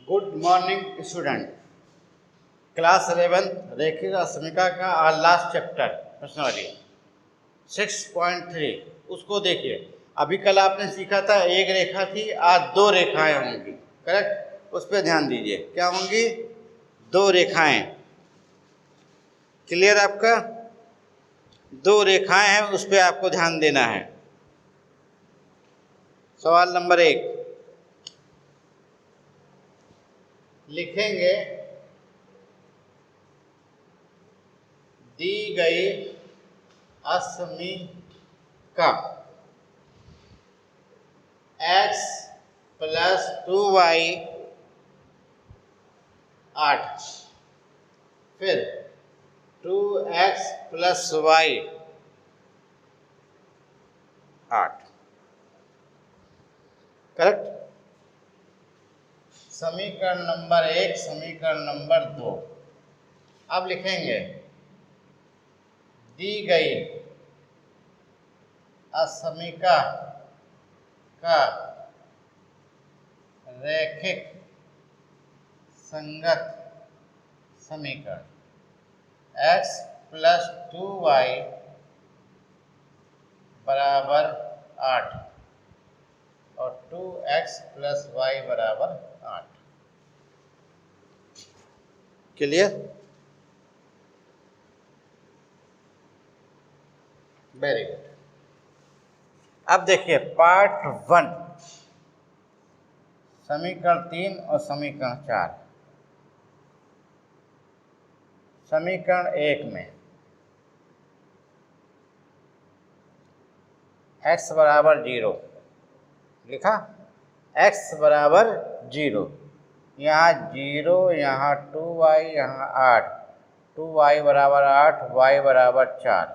Good morning student. Class 11 रेखिक असमिका का आज last chapter प्रश्नावली 6.3 उसको देखिए। अभी कल आपने सीखा था एक रेखा थी, आज दो रेखाएं होंगी। करेक्ट, उस पर ध्यान दीजिए। क्या होंगी? दो रेखाएं। क्लियर आपका? दो रेखाएं हैं, उस पर आपको ध्यान देना है। सवाल नंबर 1 लिखेंगे, दी गई असमिका x प्लस 2y 8, फिर 2x प्लस y 8। करेक्ट। समीकरण नंबर 1, समीकरण नंबर 2। अब लिखेंगे दी गई असमिका का रैखिक संगत समीकरण x प्लस 2y बराबर 8 और 2x प्लस y बराबर 8। क्लियर? Very good. अब देखिए पार्ट 1, समीकरण 3 और समीकरण 4। समीकरण 1 में x बराबर 0 लिखा, x बराबर 0, यहाँ 0, यहाँ 2y, यहाँ 8, 2y बराबर 8, y बराबर 4,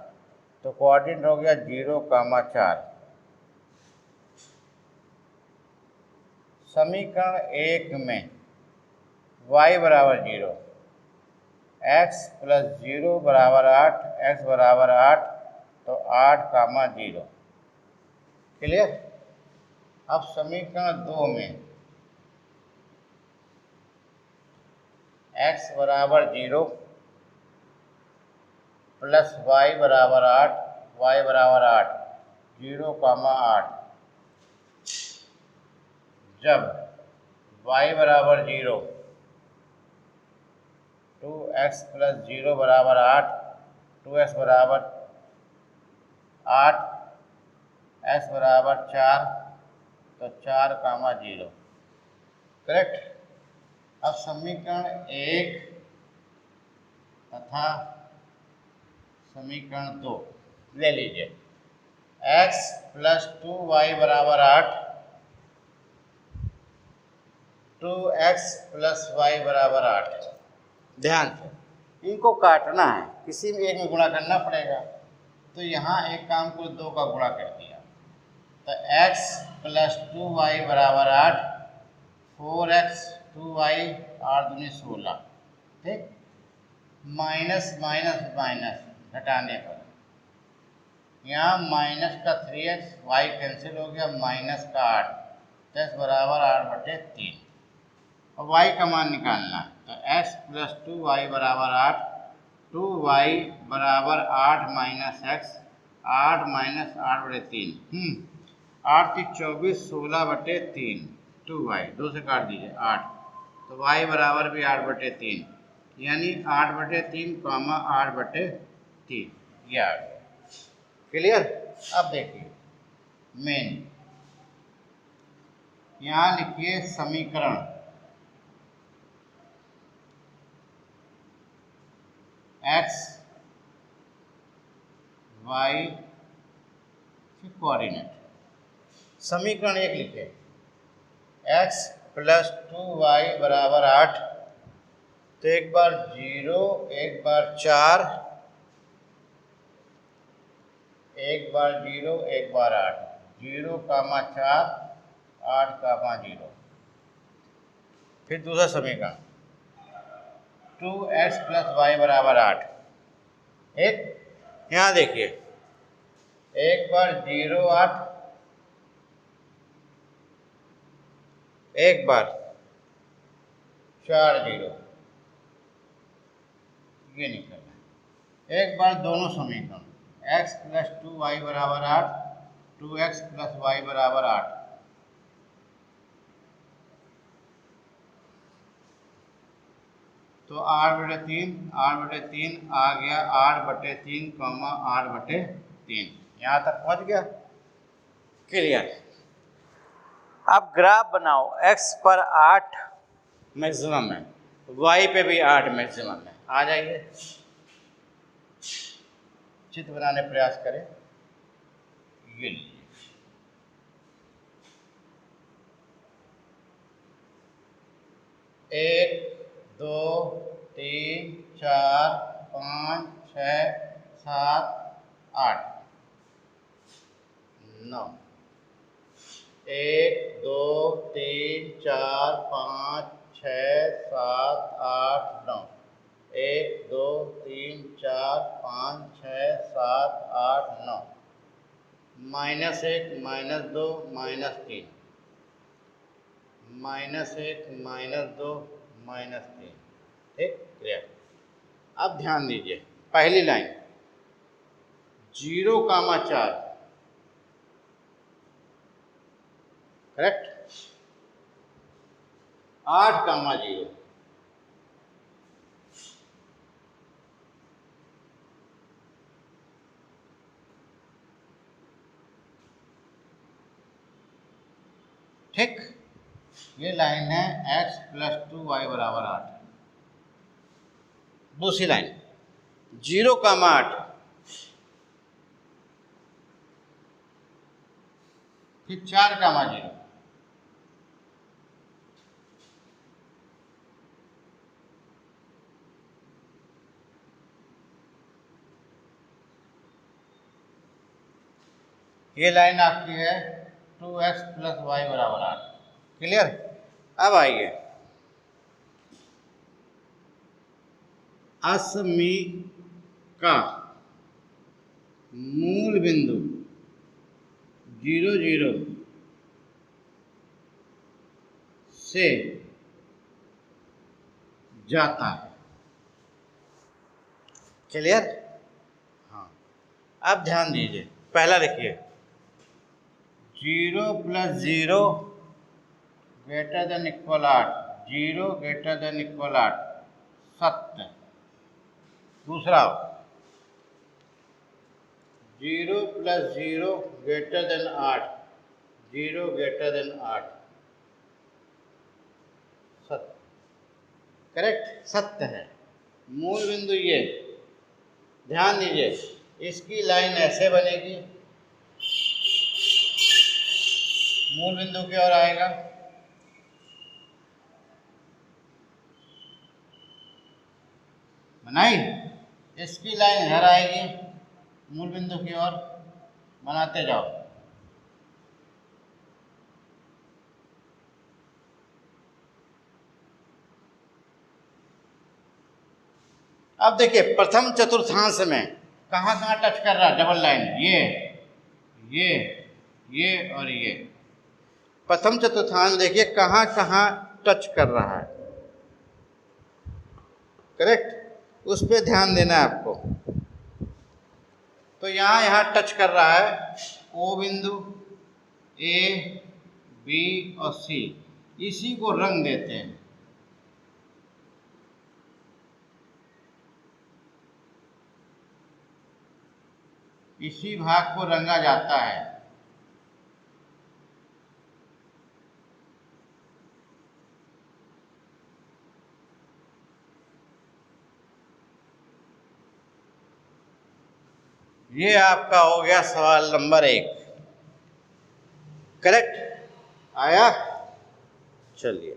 तो कोऑर्डिनेट हो गया 0,4। समीकरण 1 में y बराबर 0, x प्लस 0 बराबर 8, x बराबर 8, तो 8,0। क्लियर? अब समीकरण 2 में x बराबर 0 प्लस y बराबर 8, y बराबर 8, 0,8। जब y बराबर 0, 2x प्लस 0 बराबर 8, 2x बराबर 8, x बराबर 4, तो 4,0। करेक्ट। अब समीकरण 1 तथा समीकरण 2 ले लीजिए। x प्लस 2y बराबर 8, 2x प्लस y बराबर 8। ध्यान से इनको काटना है, किसी भी एक में गुणा करना पड़ेगा। तो यहाँ एक काम को 2 का गुणा कर दिया, तो x प्लस 2y बराबर 8, 4x 2y 8 दूनी 16। ठीक, माइनस माइनस माइनस घटाने पर यहाँ माइनस का 3x, y कैंसिल हो गया, माइनस का 8, 10 बराबर 8/3। और y का मान निकालना, तो x प्लस 2y बराबर 8, 2y बराबर 8 माइनस x, 8 माइनस 8/3। 8 की 24, 16/3, 2y 2 से काट दीजिए 8, तो y बराबर भी 8/3, यानी 8/3, 8/3 ये आ गया। क्लियर? अब देखिए मेन, यहाँ लिखिए समीकरण x y कोऑर्डिनेट। समीकरण 1 लिखे x प्लस 2y बराबर 8, तो एक बार 0, एक बार 4, एक बार 0, एक बार 8, 0,4, 8,0। फिर दूसरा समीकरण 2x प्लस y बराबर 8। एक यहाँ देखिए, एक बार 0, 8, एक बार 4 जीरो, ये निकलना है। एक बार दोनों समीकरण x प्लस 2y बराबर 8, 2x प्लस वाई बराबर 8, तो 8/3 8/3 आ गया 8/3 8/3। यहाँ तक पहुँच गया, क्लियर। अब ग्राफ बनाओ, x पर 8 मैक्सिमम है, y पे भी 8 मैक्सिमम है। आ जाइए, चित्र बनाने प्रयास करें। ये लीजिए, 1 2 3 4 5 6 7 8 9, 1 2 3 4 5 6 7 8 9, 1 2 3 4 5 6 7 8 9, -1 -2 -3, -1 -2 -3, ठीक, क्लियर। अब ध्यान दीजिए, पहली लाइन 0,4, करेक्ट, 8,0, ठीक। ये लाइन है x प्लस 2y बराबर 8। दूसरी लाइन 0,8, फिर 4,0, ये लाइन आपकी है 2x प्लस वाई बराबर 8, क्लियर। अब आइए, असमीका मूल बिंदु 0 0 से जाता है, क्लियर। हाँ, अब ध्यान दीजिए, पहला देखिए 0 + 0 > 8, 0 > 8 सत्य। दूसरा 0 + 0 > 8, 0 > 8 सत्य, करेक्ट, सत्य है। मूल बिंदु ये, ध्यान दीजिए, इसकी लाइन ऐसे बनेगी, मूल बिंदु की ओर आएगा, बनाई, इसकी लाइन इधर आएगी मूल बिंदु की ओर, बनाते जाओ। अब देखिए, प्रथम चतुर्थांश में कहाँ कहाँ टच कर रहा है डबल लाइन, ये और ये। प्रथम चतुर्थांश देखिए कहाँ कहाँ टच कर रहा है, करेक्ट, उस पर ध्यान देना है आपको। तो यहाँ टच कर रहा है, ओ बिंदु, ए, बी और सी, इसी को रंग देते हैं। इसी भाग को रंगा जाता है। ये आपका हो गया सवाल नंबर 1, करेक्ट आया। चलिए,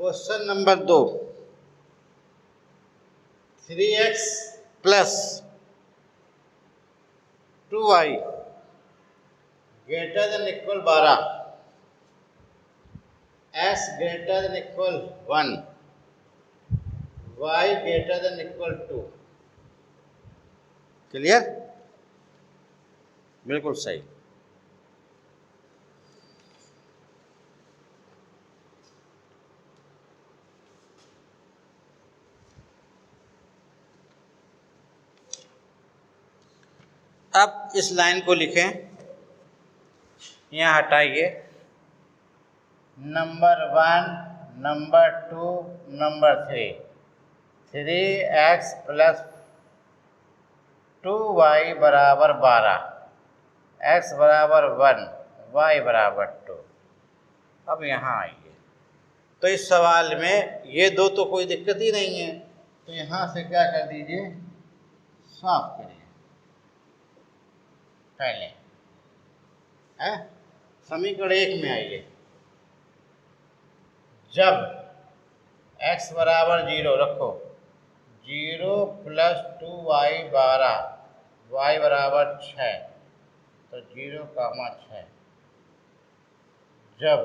question number 2, 3x plus 2y greater than equal 12, x greater than equal 1, y greater than equal 2। Clear? बिल्कुल सही। अब इस लाइन को लिखें, यहाँ हटाइए, number 1, number 2, number 3, 3x plus 2y बराबर 12, x बराबर 1, y बराबर 2। अब यहाँ आइए, तो इस सवाल में ये दो तो कोई दिक्कत ही नहीं है, तो यहाँ से क्या कर दीजिए, साफ करिए पहले। समीकरण 1 में आइए, जब x बराबर 0 रखो, 0 प्लस 2y 12, y बराबर 6, तो 0, 6। जब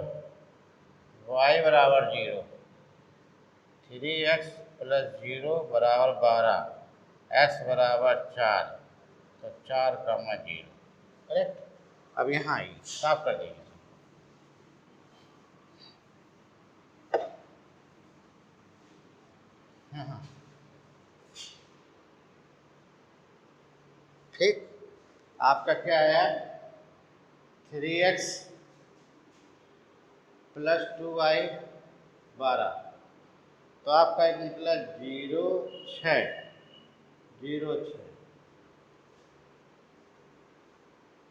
y बराबर 0, 3x प्लस 0 बराबर 12, x बराबर 4, तो 4, 0। करेक्ट? अब यहाँ आइए, साफ कर देंगे। ठीक, आपका क्या आया, 3x प्लस 2y 12, तो आपका एक निकला 0, 6, 0, 6।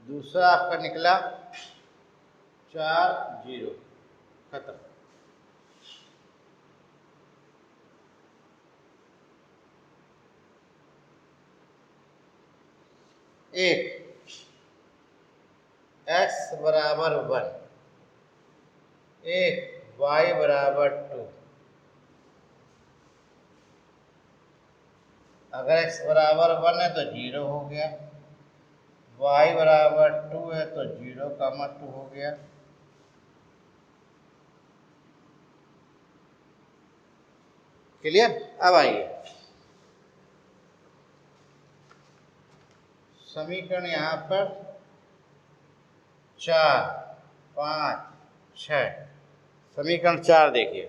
दूसरा आपका निकला 4, 0, खत्म। एक x बराबर 1, एक y बराबर 2। अगर x बराबर 1 है तो 0 हो गया, y बराबर 2 है तो 0, 2 हो गया। क्लियर? अब आइए, समीकरण यहाँ पर 4, 5, 6, समीकरण 4 देखिए,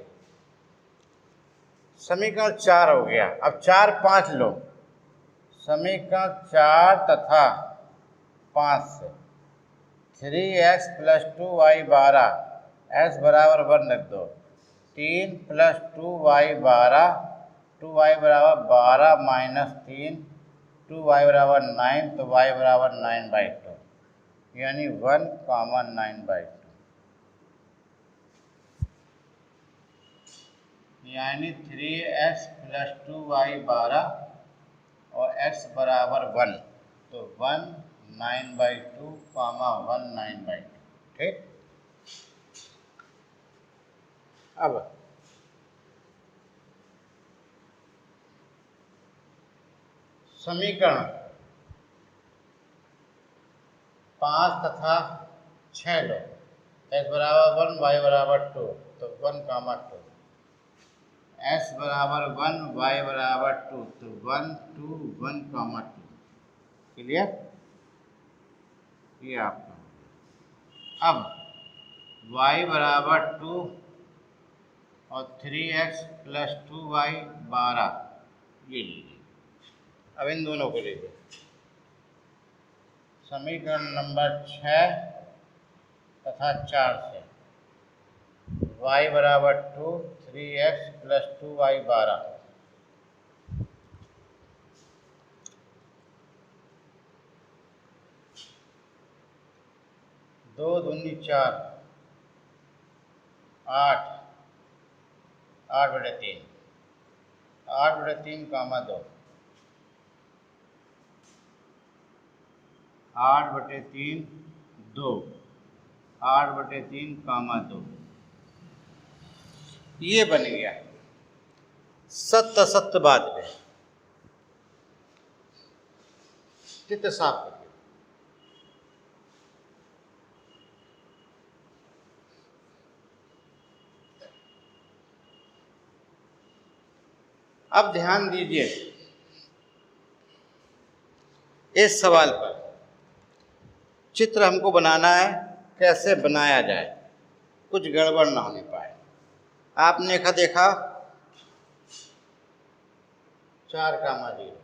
समीकरण 4 हो गया। अब 4, 5 लो, समीकरण 4 तथा 5 से 3x प्लस 2y 12, x बराबर 1 रख दो, 3 प्लस 2y 12, 2y बराबर 12 माइनस 3, 2y बराबर 9, तो y बराबर 9/2, यानी 1, 9/2, यानी 3x प्लस 2y 12 और x बराबर 1, तो 1, 9/2, 1, 9/2। ठीक, अब समीकरण 5 तथा 6 लो, x बराबर 1, y बराबर 2, तो 1, 2, x बराबर 1, y बराबर 2, तो 1, 2, 1, 2। क्लियर? ये आपका। अब y बराबर 2 और 3x प्लस 2y 12, ये लीजिए। अब इन दोनों को लीजिए, समीकरण नंबर 6 तथा 4 से y बराबर 2, 3x प्लस 2y 12, 2 दूनी 4, 8, 8/3, 8/3, 2, 8/3, 2, 8/3, 2, ये बन गया सत्य असत्य बाद में चित्र साफ करके। अब ध्यान दीजिए इस सवाल पर, चित्र हमको बनाना है, कैसे बनाया जाए, कुछ गड़बड़ ना होने पाए। आपने देखा 4,0,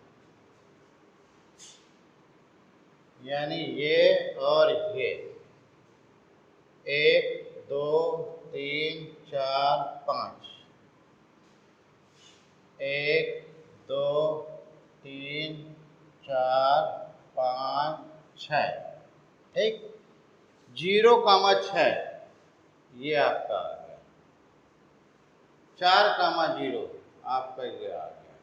यानी ये और ये 1 2 3 4 5, 1 2 3 4 5 6, ठीक। 0,6 ये आपका आ गया, 4,0 आपका ये आ गया,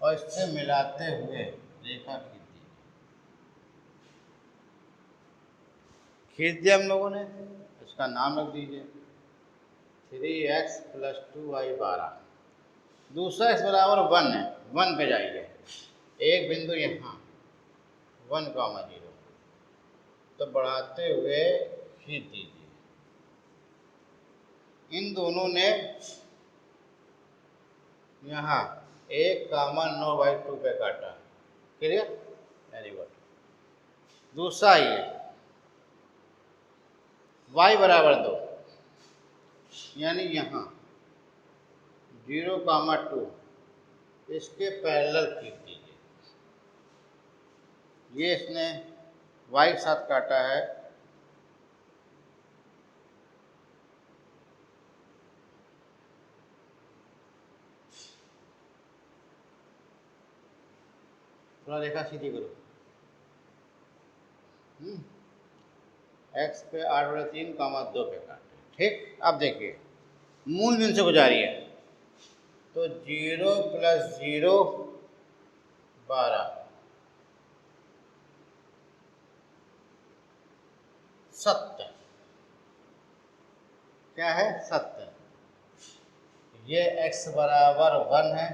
और इससे मिलाते हुए रेखा खींच दिया हम लोगों ने। इसका नाम रख दीजिए 3x + 2y 12। दूसरा x बराबर 1 है, 1 पे जाइए, एक बिंदु यहाँ 1,0, तो बढ़ाते हुए खींच दीजिए। इन दोनों ने यहाँ 1,9/2 पे काटा। Clear, very good. दूसरा ये y बराबर 2, यानी यहाँ 0,2 इसके पैरेलल खींच दीजिए। ये इसने y के साथ काटा है, थोड़ा रेखा सीधी करो। x पे 8/3, 2 पे काटे, ठीक। अब देखिए मूल बिंदु से गुजारिए, तो 0 + 0 12, सत्य। क्या है? सत्य। ये x बराबर 1 है,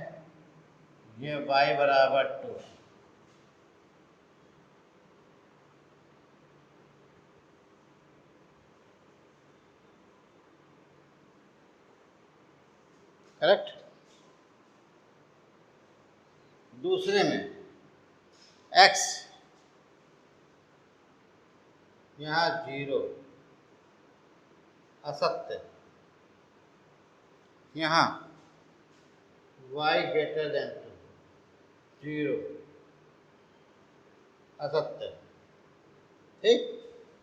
ये y बराबर 2 है। करेक्ट। दूसरे में x यहाँ 0 असत्य, यहाँ y > 2 0 असत्य, ठीक।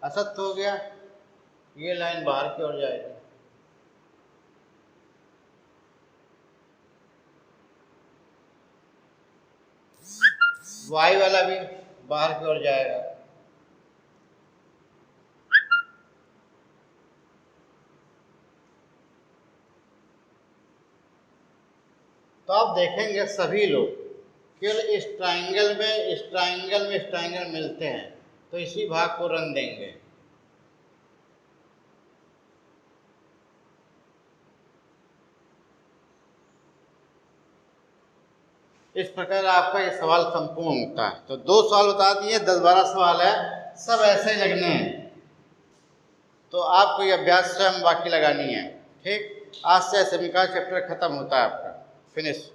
असत्य हो गया, ये लाइन बाहर की ओर जाएगी, y वाला भी बाहर की ओर जाएगा। तो आप देखेंगे सभी लोग केवल इस ट्राइंगल में मिलते हैं, तो इसी भाग को रंग देंगे। इस प्रकार आपका ये सवाल संपूर्ण होता है। तो 2 सवाल बता दिए, 10-12 सवाल है, सब ऐसे ही लगने हैं। तो आपको ये अभ्यास स्वयं बाकी लगानी है, ठीक। आज से समीकरण चैप्टर खत्म होता है आपका, फिनिश।